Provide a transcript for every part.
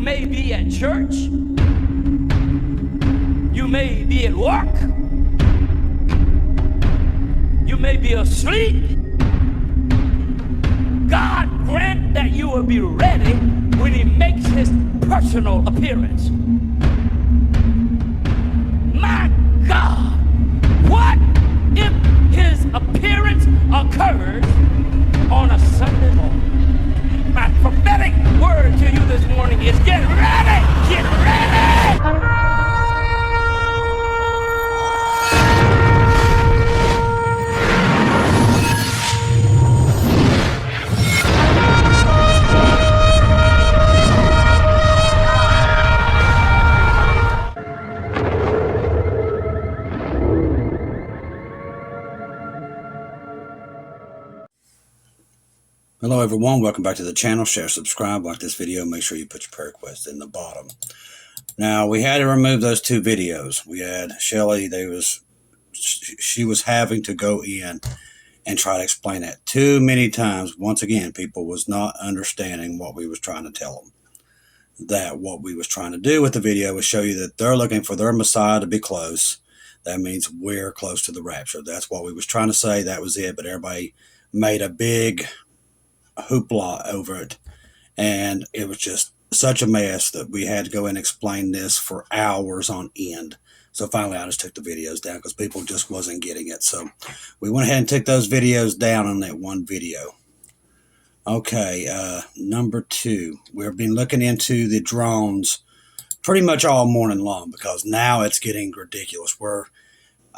may be at church. You may be at work. You may be asleep. God grant that you will be ready when he makes his personal appearance. My God, what if his appearance occurs on a Sunday morning? My prophetic word to you this morning is get ready! Get ready! Hello everyone, welcome back to the channel. Share, subscribe, like this video, make sure you put your prayer request in the bottom. Now we had to remove those two videos. We had Shelly, she was having to go in and try to explain that too many times. Once again, people was not understanding what we was trying to tell them. That what we was trying to do with the video was show you that they're looking for their Messiah to be close. That means we're close to the rapture. That's what we was trying to say. That was it, but everybody made a big hoopla over it, and it was just such a mess that we had to go and explain this for hours on end. So finally I just took the videos down because people just wasn't getting it. So we went ahead and took those videos down on that one video. Okay, number two, we've been looking into the drones pretty much all morning long because now it's getting ridiculous. We're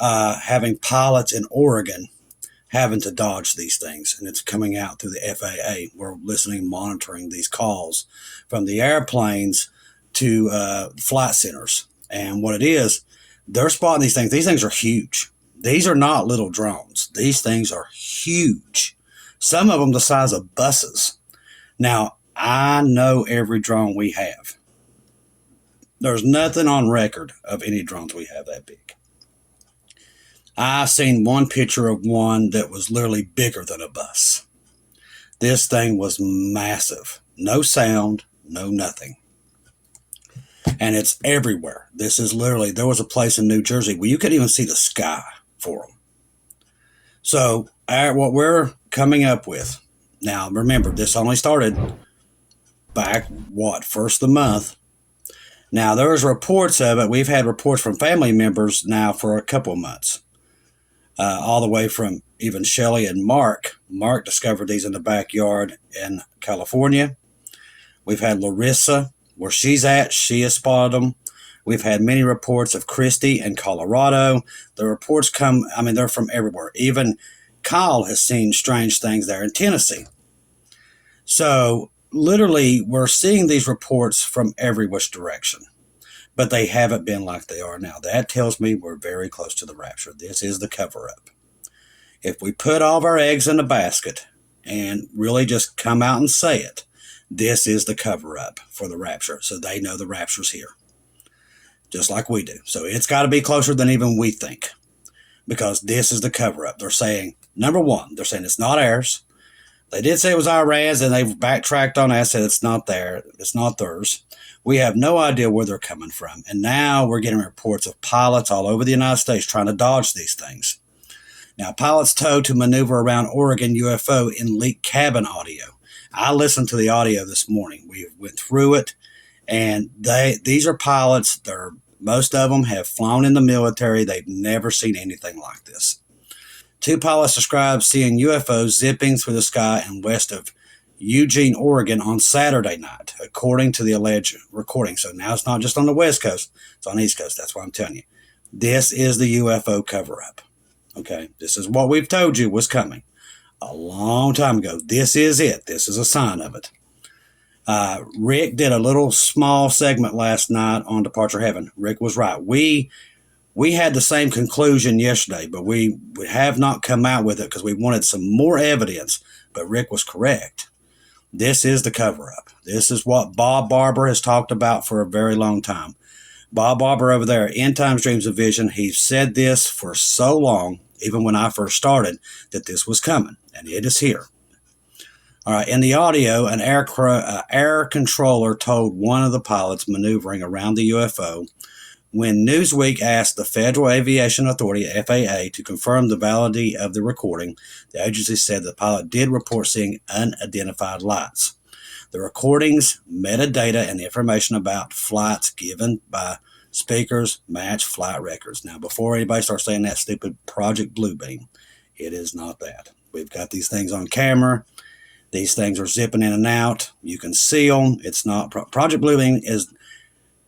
having pilots in Oregon having to dodge these things, and it's coming out through the FAA. We're listening, monitoring these calls from the airplanes to flight centers, and what it is, they're spotting these things. These things are huge. These are not little drones. These things are huge. Some of them the size of buses. Now, I know every drone we have. There's nothing on record of any drones we have that big. I seen one picture of one that was literally bigger than a bus. This thing was massive. No sound, no nothing. And it's everywhere. This is literally, there was a place in New Jersey where you could even see the sky for them. So what we're coming up with, now remember, this only started back, first of the month. Now there's reports of it. We've had reports from family members now for a couple of months. All the way from even Shelly and Mark. Mark discovered these in the backyard in California. We've had Larissa, where she's at, she has spotted them. We've had many reports of Christy in Colorado. The reports come, I mean, they're from everywhere. Even Kyle has seen strange things there in Tennessee. So literally, we're seeing these reports from every which direction. But they haven't been like they are now. That tells me we're very close to the rapture. This is the cover-up. If we put all of our eggs in a basket and really just come out and say it, this is the cover-up for the rapture. So they know the rapture's here, just like we do. So it's got to be closer than even we think, because this is the cover-up. They're saying, number one, they're saying it's not ours. They did say it was Iran's, and they've backtracked on that, said it's not there. It's not theirs. We have no idea where they're coming from. And now we're getting reports of pilots all over the United States trying to dodge these things. Now, pilots told to maneuver around Oregon UFO in leaked cabin audio. I listened to the audio this morning. We went through it, and these are pilots. Most of them have flown in the military. They've never seen anything like this. Two pilots described seeing UFOs zipping through the sky and west of Eugene, Oregon on Saturday night, according to the alleged recording. So now it's not just on the West Coast, it's on the East Coast. That's what I'm telling you. This is the UFO cover-up. Okay, this is what we've told you was coming a long time ago. This is it. This is a sign of it. Rick did a little small segment last night on Departure Heaven. Rick was right. We had the same conclusion yesterday, but we have not come out with it because we wanted some more evidence, but Rick was correct. This is the cover-up. This is what Bob Barber has talked about for a very long time. Bob Barber over there, End Times Dreams of Vision, he's said this for so long, even when I first started, that this was coming, and it is here. All right, in the audio, an air controller told one of the pilots maneuvering around the UFO when Newsweek asked the Federal Aviation Authority, FAA, to confirm the validity of the recording. The agency said the pilot did report seeing unidentified lights. The recording's metadata and information about flights given by speakers match flight records. Now, before anybody starts saying that stupid Project Bluebeam, it is not that. We've got these things on camera. These things are zipping in and out. You can see them. It's not Project Bluebeam is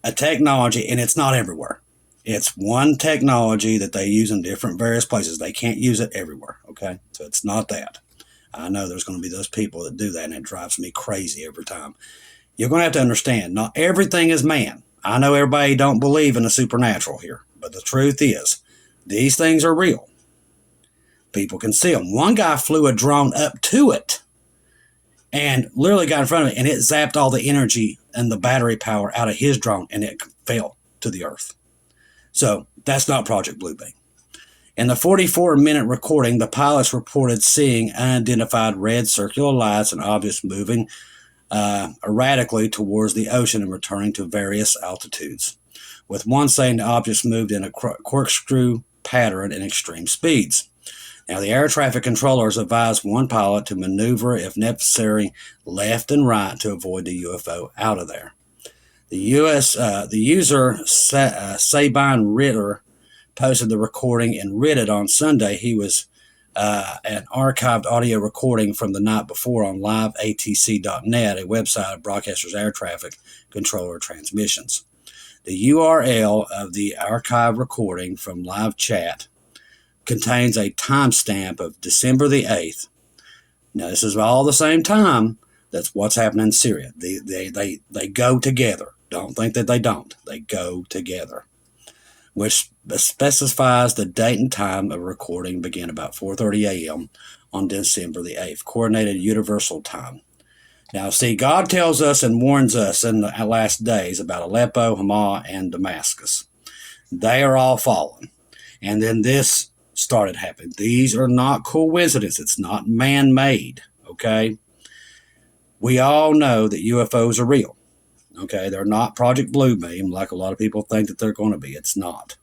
a technology, and it's not everywhere. It's one technology that they use in different various places. They can't use it everywhere. Okay, so it's not that. I know there's going to be those people that do that, and it drives me crazy every time. You're going to have to understand, not everything is man. I know everybody don't believe in the supernatural here, but the truth is, these things are real. People can see them. One guy flew a drone up to it and literally got in front of it, and it zapped all the energy and the battery power out of his drone, and it fell to the earth. So that's not Project Bluebeam. In the 44-minute recording, the pilots reported seeing unidentified red circular lights and objects moving erratically towards the ocean and returning to various altitudes, with one saying the objects moved in a corkscrew pattern in extreme speeds. Now, the air traffic controllers advised one pilot to maneuver, if necessary, left and right to avoid the UFO out of there. The user Sabine Ritter posted the recording and Reddit on Sunday. He was an archived audio recording from the night before on liveatc.net, a website of Broadcasters Air Traffic Controller transmissions. The URL of the archive recording from live chat contains a timestamp of December the 8th. Now, this is all the same time. That's what's happening in Syria. They go together. Don't think that they don't. They go together. Which specifies the date and time of recording began about 4:30 a.m. on December the 8th, Coordinated Universal Time. Now, see, God tells us and warns us in the last days about Aleppo, Hama, and Damascus. They are all fallen. And then this started happening. These are not coincidences. It's not man-made, okay? We all know that UFOs are real, okay? They're not Project Bluebeam like a lot of people think that they're going to be. It's not.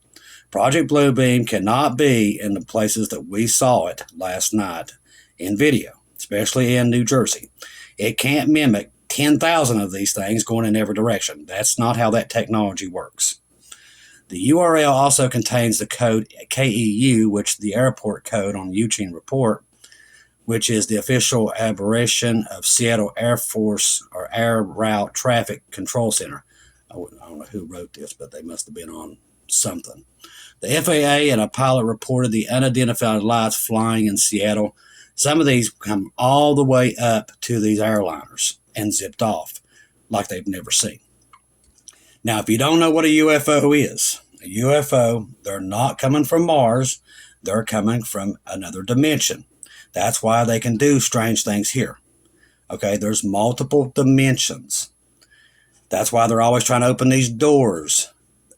Project Bluebeam cannot be in the places that we saw it last night in video, especially in New Jersey. It can't mimic 10,000 of these things going in every direction. That's not how that technology works. The URL also contains the code KEU, which the airport code on Eugene Report, which is the official abbreviation of Seattle Air Force or Air Route Traffic Control Center. I don't know who wrote this, but they must have been on something. The FAA and a pilot reported the unidentified lights flying in Seattle. Some of these come all the way up to these airliners and zipped off like they've never seen. Now, if you don't know what a UFO is, a UFO, they're not coming from Mars. They're coming from another dimension. That's why they can do strange things here. Okay, there's multiple dimensions. That's why they're always trying to open these doors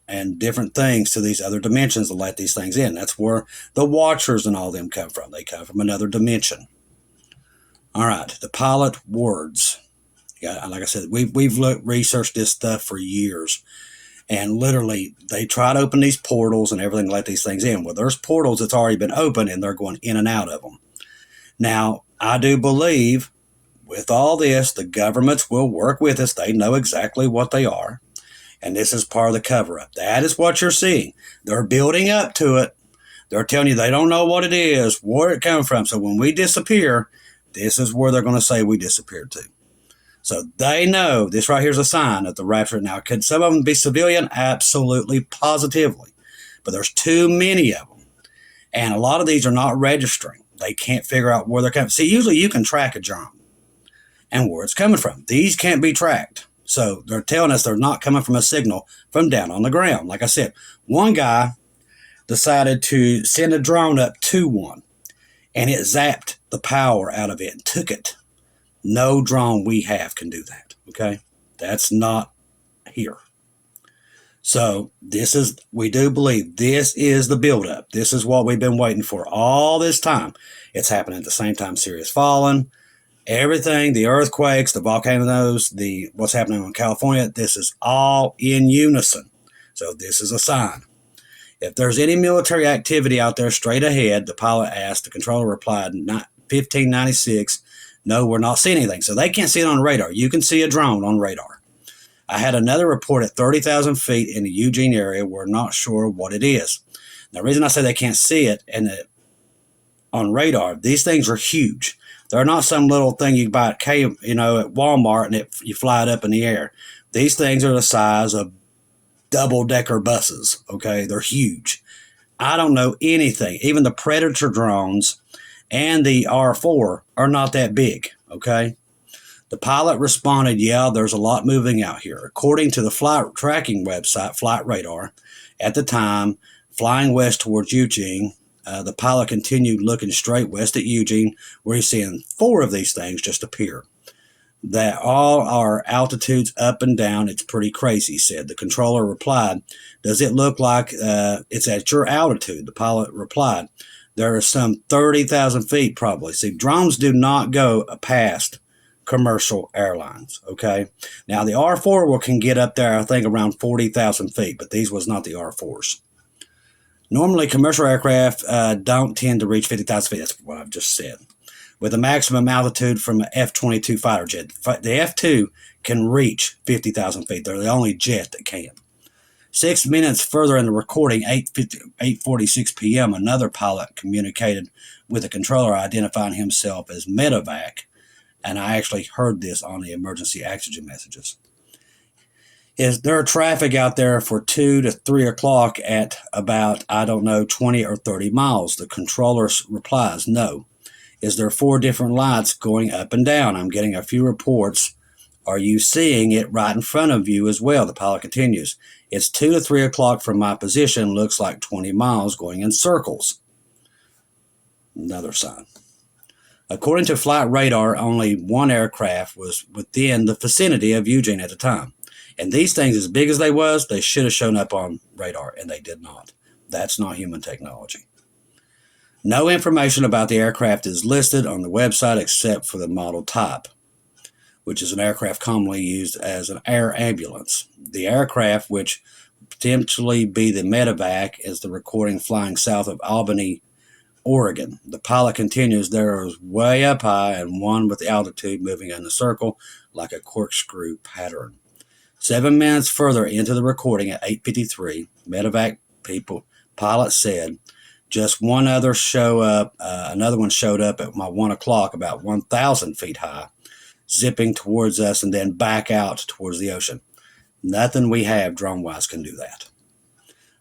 and different things to these other dimensions to let these things in. That's where the Watchers and all them come from. They come from another dimension. All right, the pilot words. Yeah, like I said, we've researched this stuff for years. And literally, they try to open these portals and everything, let these things in. Well, there's portals that's already been opened, and they're going in and out of them. Now, I do believe with all this, the governments will work with us. They know exactly what they are. And this is part of the cover-up. That is what you're seeing. They're building up to it. They're telling you they don't know what it is, where it comes from. So when we disappear, this is where they're going to say we disappeared to. So they know this right here is a sign of the rapture. Now, could some of them be civilian? Absolutely, positively. But there's too many of them. And a lot of these are not registering. They can't figure out where they're coming. See, usually you can track a drone and where it's coming from. These can't be tracked. So they're telling us they're not coming from a signal from down on the ground. Like I said, one guy decided to send a drone up to one, and it zapped the power out of it and took it. No drone we have can do that, okay? That's not here. So we do believe this is the buildup. This is what we've been waiting for all this time. It's happening at the same time Syria's fallen, Everything, the earthquakes, the volcanoes, the what's happening in California, this is all in unison. So this is a sign. If there's any military activity out there straight ahead, the pilot asked. The controller replied, 1596, no, we're not seeing anything. So they can't see it on radar. You can see a drone on radar. I had another report at 30,000 feet in the Eugene area. We're not sure what it is. The reason I say they can't see it on radar, these things are huge. They're not some little thing you buy at Walmart and you fly it up in the air. These things are the size of double-decker buses, okay? They're huge. I don't know anything. Even the Predator drones and the R4 are not that big, okay? The pilot responded, yeah, there's a lot moving out here. According to the flight tracking website, Flight Radar, at the time, flying west towards Eugene, the pilot continued looking straight west at Eugene, where he's seeing 4 of these things just appear. That all our altitudes up and down, it's pretty crazy, he said. The controller replied, does it look like it's at your altitude? The pilot replied, there are some 30,000 feet probably. See, drones do not go past commercial airlines, okay? Now, the R4 can get up there, I think, around 40,000 feet, but these was not the R4s. Normally, commercial aircraft don't tend to reach 50,000 feet. That's what I've just said. With a maximum altitude from an F-22 fighter jet. The F-2 can reach 50,000 feet. They're the only jet that can. 6 minutes further in the recording, 8:46 p.m., another pilot communicated with the controller identifying himself as Medevac, and I actually heard this on the emergency oxygen messages. Is there traffic out there for 2 to 3 o'clock at about, 20 or 30 miles? The controller replies, no. Is there 4 different lights going up and down? I'm getting a few reports. Are you seeing it right in front of you as well? The pilot continues. It's 2 to 3 o'clock from my position. Looks like 20 miles going in circles. Another sign. According to Flight Radar, only 1 aircraft was within the vicinity of Eugene at the time. And these things, as big as they should have shown up on radar, and they did not. That's not human technology. No information about the aircraft is listed on the website except for the model type, which is an aircraft commonly used as an air ambulance. The aircraft, which potentially be the Medevac, is the recording flying south of Albany, Oregon. The pilot continues, there is way up high and one with altitude moving in a circle like a corkscrew pattern. 7 minutes further into the recording at 8:53, Medevac pilot said, just another one showed up at my 1 o'clock about 1,000 feet high, zipping towards us and then back out towards the ocean. Nothing we have drone-wise can do that.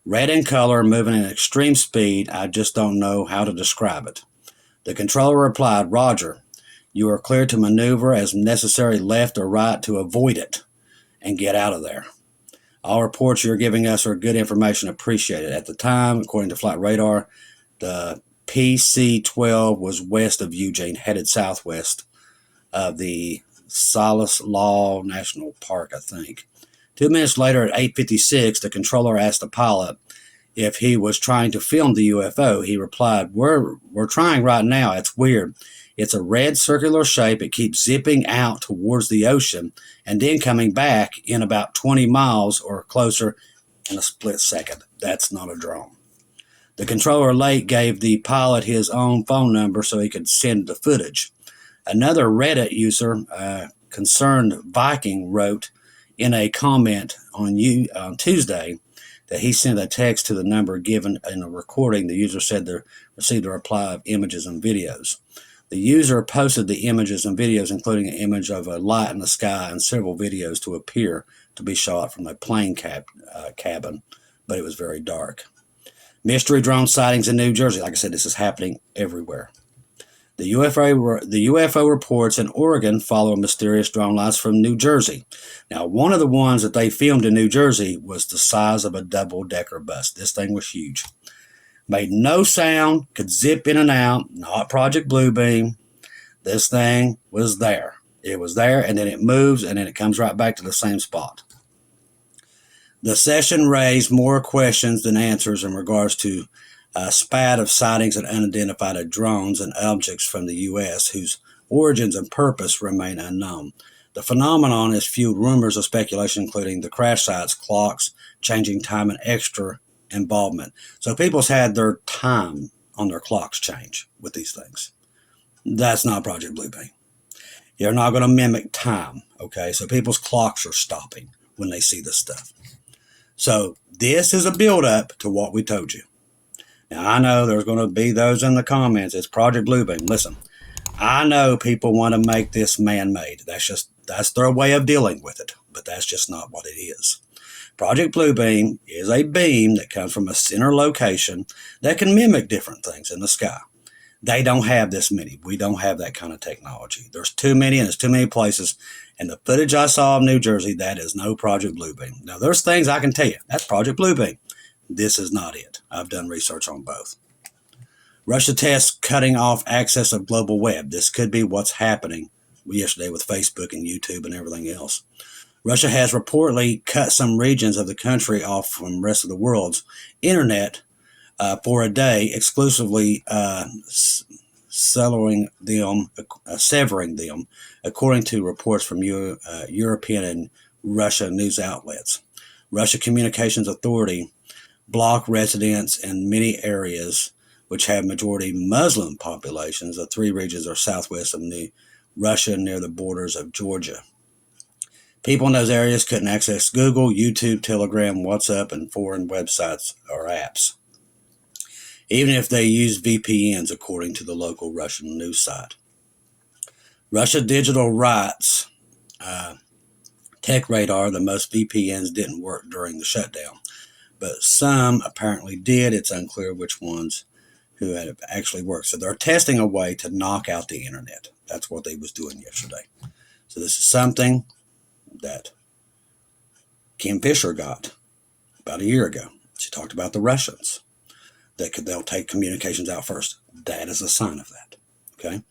Red in color, moving at extreme speed, I just don't know how to describe it. The controller replied, Roger, you are clear to maneuver as necessary left or right to avoid it and get out of there. All reports you're giving us are good information, appreciated. At the time, according to Flight Radar, the PC-12 was west of Eugene, headed southwest of the Stanislaus National Park, I think. 2 minutes later at 8:56, the controller asked the pilot if he was trying to film the UFO. He replied, we're trying right now. It's weird. It's a red circular shape. It keeps zipping out towards the ocean and then coming back in about 20 miles or closer in a split second. That's not a drone. The controller late gave the pilot his own phone number so he could send the footage. Another Reddit user, Concerned Viking, wrote in a comment on Tuesday that he sent a text to the number given in a recording. The user said they received a reply of images and videos. The user posted the images and videos, including an image of a light in the sky and several videos to appear to be shot from a plane cabin, but it was very dark. Mystery drone sightings in New Jersey. Like I said, this is happening everywhere. The UFO reports in Oregon follow mysterious drone lights from New Jersey. Now, one of the ones that they filmed in New Jersey was the size of a double-decker bus. This thing was huge. Made no sound, could zip in and out, not Project Bluebeam. This thing was there. It was there, and then it moves, and then it comes right back to the same spot. The session raised more questions than answers in regards to a spat of sightings of unidentified drones and objects from the U.S. whose origins and purpose remain unknown. The phenomenon has fueled rumors of speculation, including the crash sites, clocks, changing time, and extra involvement. So people's had their time on their clocks change with these things. That's not Project Bluebeam. You're not going to mimic time, okay? So people's clocks are stopping when they see this stuff. So this is a build-up to what we told you. Now, I know there's going to be those in the comments. It's Project Bluebeam. Listen, I know people want to make this man-made. That's their way of dealing with it, but that's just not what it is. Project Bluebeam is a beam that comes from a center location that can mimic different things in the sky. They don't have this many. We don't have that kind of technology. There's too many, and there's too many places. And the footage I saw of New Jersey, that is no Project Bluebeam. Now, there's things I can tell you. That's Project Bluebeam. This is not it. I've done research on both. Russia tests cutting off access of global web. This could be what's happening yesterday with Facebook and YouTube and everything else. Russia has reportedly cut some regions of the country off from the rest of the world's internet for a day, exclusively severing them, according to reports from European and Russian news outlets. Russia Communications Authority blocked residents in many areas which have majority Muslim populations. The three regions are southwest of Russia near the borders of Georgia. People in those areas couldn't access Google, YouTube, Telegram, WhatsApp, and foreign websites or apps, even if they use VPNs, according to the local Russian news site. Russia Digital Rights Tech Radar, the most VPNs didn't work during the shutdown, but some apparently did. It's unclear which ones who had actually worked. So they're testing a way to knock out the internet. That's what they was doing yesterday. So this is something that Kim Fisher got about a year ago. She talked about the Russians. They'll take communications out first. That is a sign of that. Okay?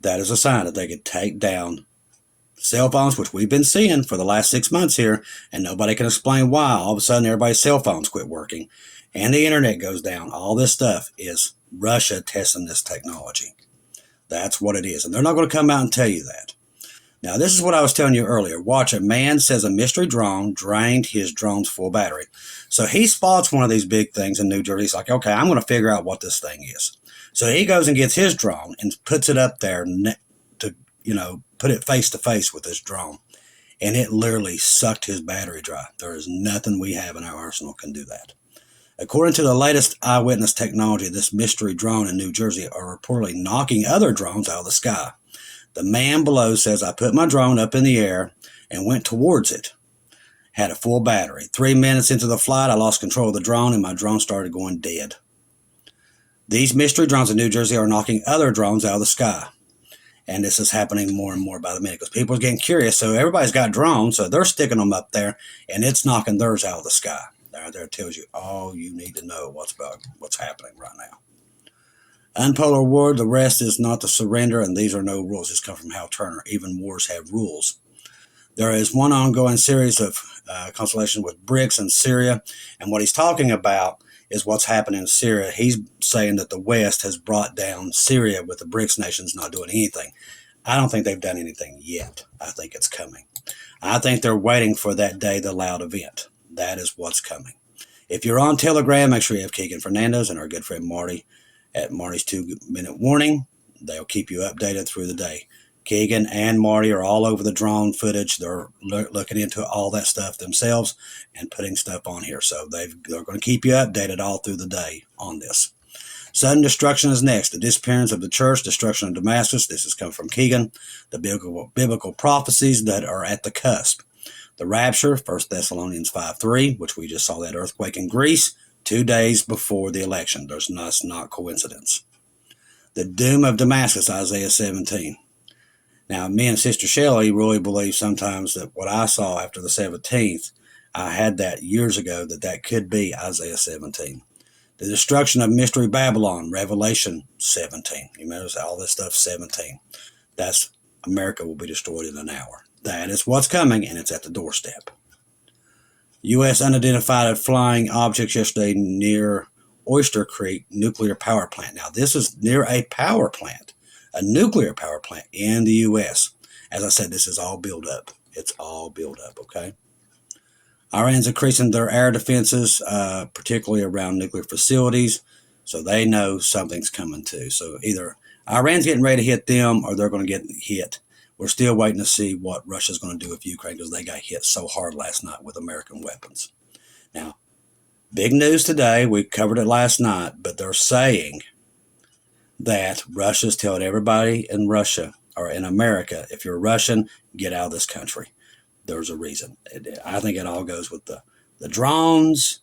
That is a sign that they could take down cell phones, which we've been seeing for the last 6 months here, and nobody can explain why. All of a sudden, everybody's cell phones quit working, and the internet goes down. All this stuff is Russia testing this technology. That's what it is. And they're not going to come out and tell you that. Now, this is what I was telling you earlier. Watch, a man says a mystery drone drained his drone's full battery. So he spots one of these big things in New Jersey. He's like, okay, I'm going to figure out what this thing is. So he goes and gets his drone and puts it up there to, put it face to face with his drone. And it literally sucked his battery dry. There is nothing we have in our arsenal can do that. According to the latest eyewitness technology, this mystery drone in New Jersey are reportedly knocking other drones out of the sky. The man below says, I put my drone up in the air and went towards it. Had a full battery. 3 minutes into the flight, I lost control of the drone and my drone started going dead. These mystery drones in New Jersey are knocking other drones out of the sky. And this is happening more and more by the minute because people are getting curious. So everybody's got drones, so they're sticking them up there and it's knocking theirs out of the sky. There tells you all you need to know what's happening right now. Unpolar war, the rest is not to surrender, and these are no rules. This comes from Hal Turner. Even wars have rules. There is one ongoing series of consultations with BRICS in Syria, and what he's talking about is what's happening in Syria. He's saying that the West has brought down Syria with the BRICS nations not doing anything. I don't think they've done anything yet. I think it's coming. I think they're waiting for that day, the loud event. That is what's coming. If you're on Telegram, make sure you have Keegan Fernandez and our good friend Marty at Marty's 2-minute warning. They'll keep you updated through the day. Keegan and Marty are all over the drone footage. They're looking into all that stuff themselves and putting stuff on here. So they're going to keep you updated all through the day on this. Sudden destruction is next. The disappearance of the church, destruction of Damascus. This has come from Keegan. The biblical prophecies that are at the cusp. The rapture, 1 Thessalonians 5:3, which we just saw that earthquake in Greece 2 days before the election. That's not coincidence. The doom of Damascus, Isaiah 17. Now, me and Sister Shelley really believe sometimes that what I saw after the 17th, I had that years ago, that could be Isaiah 17. The destruction of Mystery Babylon, Revelation 17. You remember all this stuff, 17. That's America will be destroyed in an hour. That is what's coming, and it's at the doorstep. U.S. unidentified flying objects yesterday near Oyster Creek nuclear power plant. Now, this is near a power plant, a nuclear power plant in the U.S. As I said, this is all built up. It's all built up, okay? Iran's increasing their air defenses, particularly around nuclear facilities, so they know something's coming too. So either Iran's getting ready to hit them or they're going to get hit. We're still waiting to see what Russia's going to do with Ukraine because they got hit so hard last night with American weapons. Now, big news today, we covered it last night, but they're saying that Russia's telling everybody in Russia or in America, if you're Russian, get out of this country. There's a reason. I think it all goes with the drones,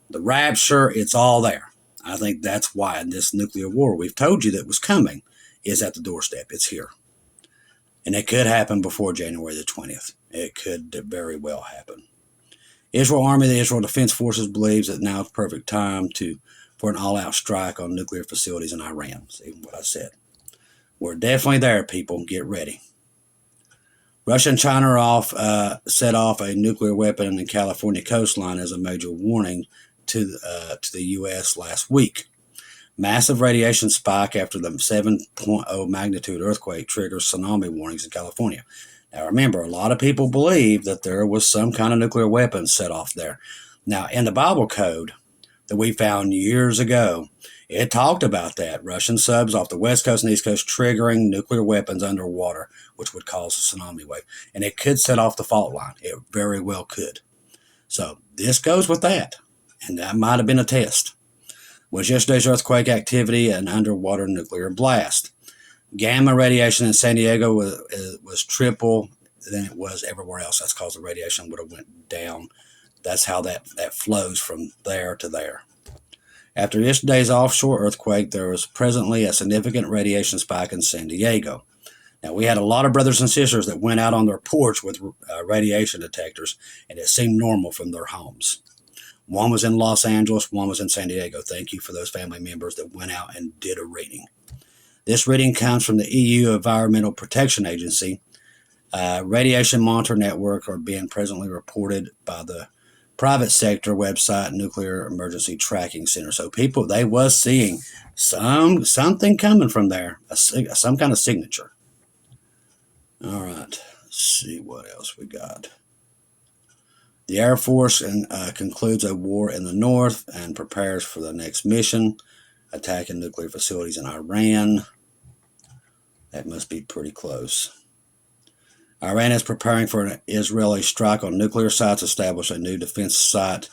the rapture, it's all there. I think that's why in this nuclear war we've told you that was coming is at the doorstep. It's here. And it could happen before January the 20th. It could very well happen. Israel Army, the Israel Defense Forces believes that now is the perfect time for an all-out strike on nuclear facilities in Iran. See what I said. We're definitely there, people. Get ready. Russia and China are set off a nuclear weapon in the California coastline as a major warning to the U.S. last week. Massive radiation spike after the 7.0 magnitude earthquake triggers tsunami warnings in California. Now remember, a lot of people believe that there was some kind of nuclear weapon set off there. Now, in the Bible code that we found years ago, it talked about that. Russian subs off the west coast and east coast triggering nuclear weapons underwater, which would cause a tsunami wave. And it could set off the fault line. It very well could. So this goes with that. And that might have been a test. Was yesterday's earthquake activity an underwater nuclear blast? Gamma radiation in San Diego was triple than it was everywhere else. That's because the radiation would have went down. That's how that flows from there to there. After yesterday's offshore earthquake, there was presently a significant radiation spike in San Diego. Now, we had a lot of brothers and sisters that went out on their porch with radiation detectors, and it seemed normal from their homes. One was in Los Angeles, one was in San Diego. Thank you for those family members that went out and did a reading. This reading comes from the EU Environmental Protection Agency. Radiation Monitor Network are being presently reported by the private sector website Nuclear Emergency Tracking Center. So people, they was seeing something coming from there, some kind of signature. All right, let's see what else we got. The Air Force concludes a war in the north and prepares for the next mission, attacking nuclear facilities in Iran. That must be pretty close. Iran is preparing for an Israeli strike on nuclear sites, establish a new defense site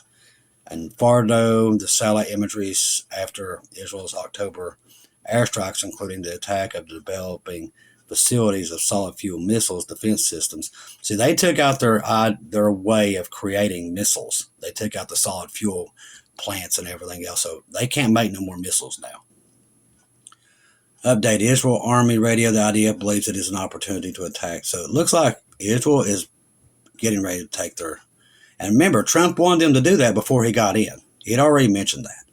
in Fordo. The satellite imagery after Israel's October airstrikes, including the attack of developing facilities of solid fuel missiles defense systems. See, they took out their way of creating missiles. They took out the solid fuel plants and everything else, so they can't make no more missiles now. Update Israel Army radio. The IDF believes it is an opportunity to attack. So it looks like Israel is getting ready to take their... And remember, Trump wanted them to do that before he got in. He had already mentioned that,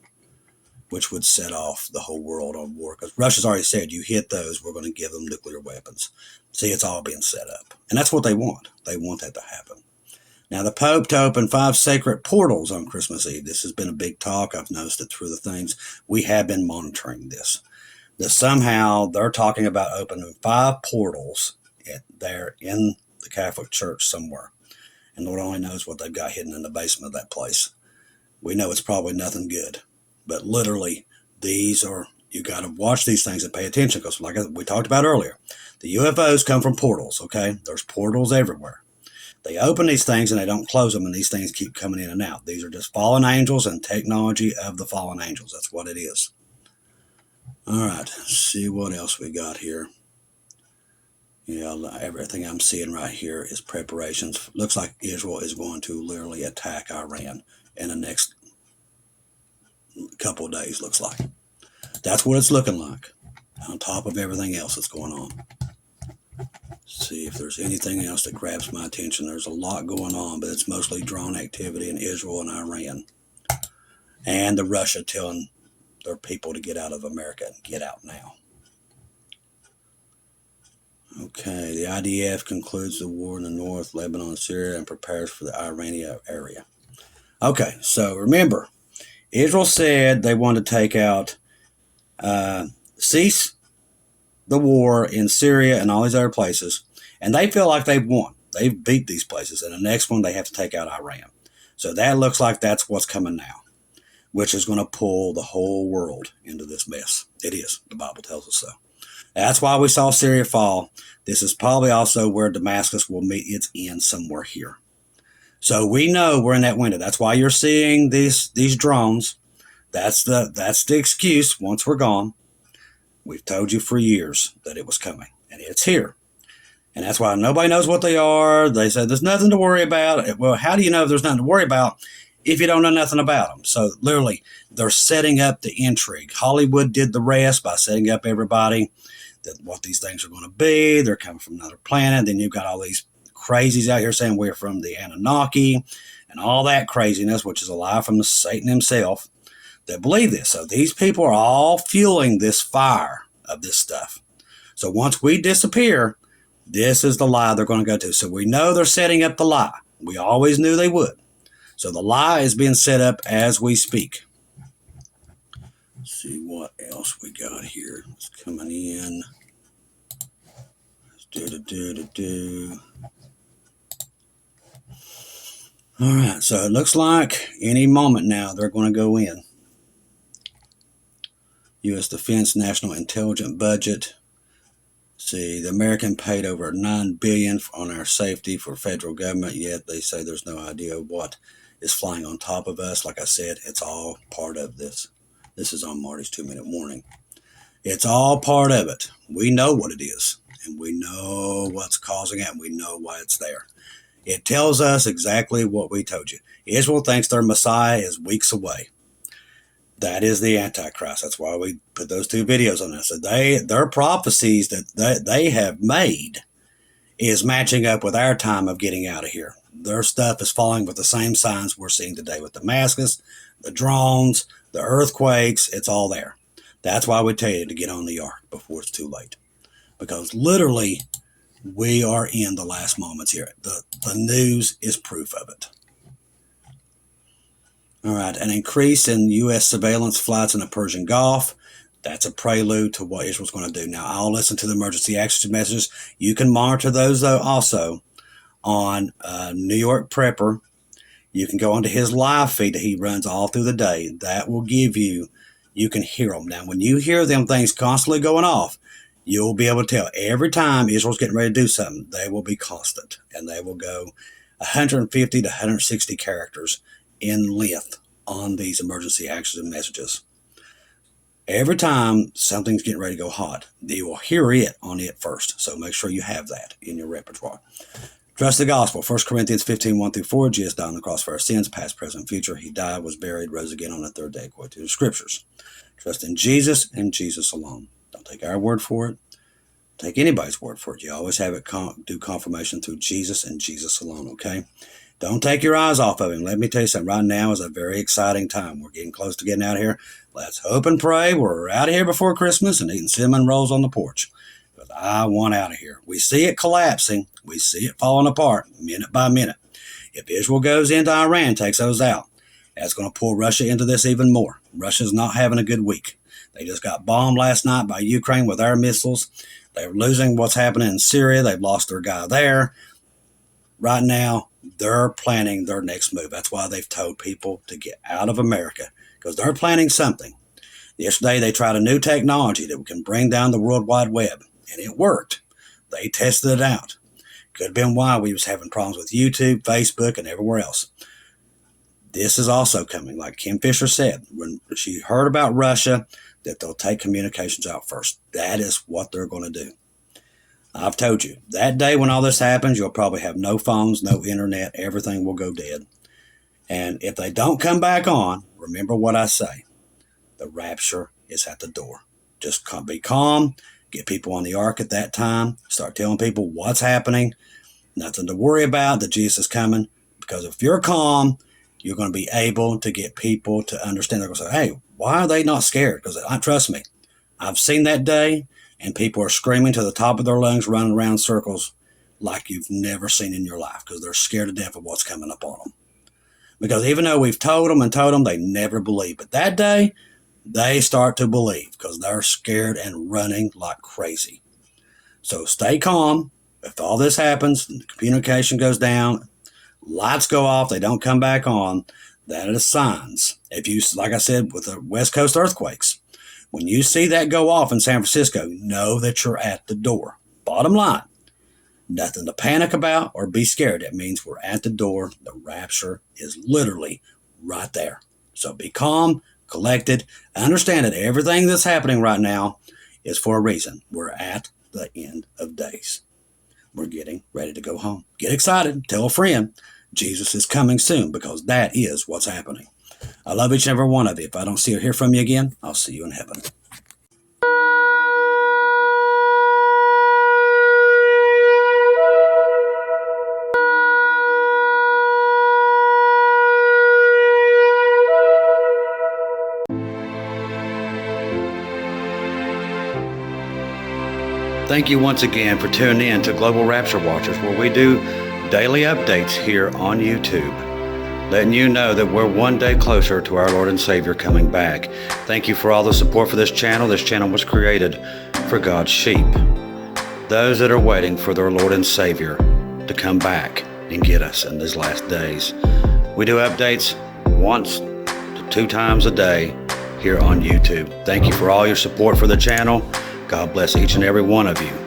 which would set off the whole world on war. Because Russia's already said, you hit those, we're going to give them nuclear weapons. See, it's all being set up. And that's what they want. They want that to happen. Now, the Pope to open 5 sacred portals on Christmas Eve. This has been a big talk. I've noticed it through the things. We have been monitoring this. That somehow they're talking about opening 5 portals there in the Catholic Church somewhere. And Lord only knows what they've got hidden in the basement of that place. We know it's probably nothing good. But literally, these are, you got to watch these things and pay attention because like we talked about earlier, the UFOs come from portals, okay? There's portals everywhere. They open these things and they don't close them, and these things keep coming in and out. These are just fallen angels and technology of the fallen angels. That's what it is. All right, let's see what else we got here. Yeah, everything I'm seeing right here is preparations. Looks like Israel is going to literally attack Iran in the next couple of days, looks like. That's what it's looking like, on top of everything else that's going on. Let's see if there's anything else that grabs my attention. There's a lot going on, but it's mostly drone activity in Israel and Iran. And the Russia telling their people to get out of America and get out now. Okay, the IDF concludes the war in the north, Lebanon, and Syria, and prepares for the Iranian area. Okay, so remember, Israel said they wanted to take out, cease the war in Syria and all these other places, and they feel like they've won. They've beat these places, and the next one they have to take out Iran. So that looks like that's what's coming now, which is going to pull the whole world into this mess. It is. The Bible tells us so. That's why we saw Syria fall. This is probably also where Damascus will meet its end somewhere here. So we know we're in that window. That's why you're seeing these drones. That's the excuse once we're gone. We've told you for years that it was coming, and it's here. And that's why nobody knows what they are. They say there's nothing to worry about. Well, how do you know if there's nothing to worry about if you don't know nothing about them? So literally, they're setting up the intrigue. Hollywood did the rest by setting up everybody that what these things are going to be. They're coming from another planet. Then you've got all these crazies out here saying we're from the Anunnaki and all that craziness, which is a lie from Satan himself, that believe this. So these people are all fueling this fire of this stuff. So once we disappear, this is the lie they're going to go to. So we know they're setting up the lie. We always knew they would. So the lie is being set up as we speak. Let's see what else we got here. It's coming in. Do. All right, so it looks like any moment now they're going to go in. U.S. Defense National Intelligence Budget. See, the American paid over $9 billion on our safety for federal government, yet they say there's no idea what is flying on top of us. Like I said, it's all part of this. This is on Marty's 2-minute warning. It's all part of it. We know what it is, and we know what's causing it, and we know why it's there. It tells us exactly what we told you. Israel thinks their Messiah is weeks away. That is the Antichrist. That's why we put those 2 videos on this. So their prophecies that they have made is matching up with our time of getting out of here. Their stuff is falling with the same signs we're seeing today with Damascus, the drones, the earthquakes. It's all there. That's why we tell you to get on the ark before it's too late. Because literally, we are in the last moments here. The news is proof of it. All right, an increase in U.S. surveillance flights in the Persian Gulf. That's a prelude to what Israel's going to do. Now, I'll listen to the emergency action messages. You can monitor those, though, also on New York Prepper. You can go onto his live feed that he runs all through the day. That will give you can hear them. Now, when you hear them things constantly going off, you'll be able to tell every time Israel's getting ready to do something, they will be constant, and they will go 150 to 160 characters in length on these emergency action messages. Every time something's getting ready to go hot, you will hear it on it first. So make sure you have that in your repertoire. Trust the gospel. 1 Corinthians 15, 1 through 4. Jesus died on the cross for our sins, past, present, future. He died, was buried, rose again on the 3rd day, according to the scriptures. Trust in Jesus and Jesus alone. Don't take our word for it. Take anybody's word for it. You always have it do confirmation through Jesus and Jesus alone, okay? Don't take your eyes off of him. Let me tell you something. Right now is a very exciting time. We're getting close to getting out of here. Let's hope and pray we're out of here before Christmas and eating cinnamon rolls on the porch. But I want out of here. We see it collapsing. We see it falling apart minute by minute. If Israel goes into Iran, takes those out, that's going to pull Russia into this even more. Russia's not having a good week. They just got bombed last night by Ukraine with our missiles. They're losing what's happening in Syria. They've lost their guy there. Right now, they're planning their next move. That's why they've told people to get out of America, because they're planning something. Yesterday, they tried a new technology that can bring down the World Wide Web, and it worked. They tested it out. Could have been why we was having problems with YouTube, Facebook, and everywhere else. This is also coming, like Kim Fisher said, when she heard about Russia, that they'll take communications out first. That is what they're going to do. I've told you, that day when all this happens, you'll probably have no phones, no internet, everything will go dead. And if they don't come back on, remember what I say. The rapture is at the door. Just be calm, get people on the ark at that time, start telling people what's happening, nothing to worry about, that Jesus is coming. Because if you're calm, you're going to be able to get people to understand. They're going to say, hey, why are they not scared? Because trust me, I've seen that day. And people are screaming to the top of their lungs, running around circles like you've never seen in your life, because they're scared to death of what's coming up on them. Because even though we've told them, they never believe. But that day, they start to believe because they're scared and running like crazy. So stay calm. If all this happens, the communication goes down, lights go off, they don't come back on, that is signs. If you, like I said, with the West Coast earthquakes, when you see that go off in San Francisco, know that you're at the door. Bottom line, nothing to panic about or be scared. It means we're at the door. The rapture is literally right there. So be calm, collected, understand that everything that's happening right now is for a reason. We're at the end of days. We're getting ready to go home. Get excited. Tell a friend. Jesus is coming soon, because that is what's happening. I love each and every one of you. If I don't see or hear from you again, I'll see you in heaven. Thank you once again for tuning in to Global Rapture Watchers, where we do daily updates here on YouTube, letting you know that we're one day closer to our Lord and Savior coming back. Thank you for all the support for this channel. This channel was created for God's sheep, those that are waiting for their Lord and Savior to come back and get us in these last days. We do updates once to 2 times a day here on YouTube. Thank you for all your support for the channel. God bless each and every one of you.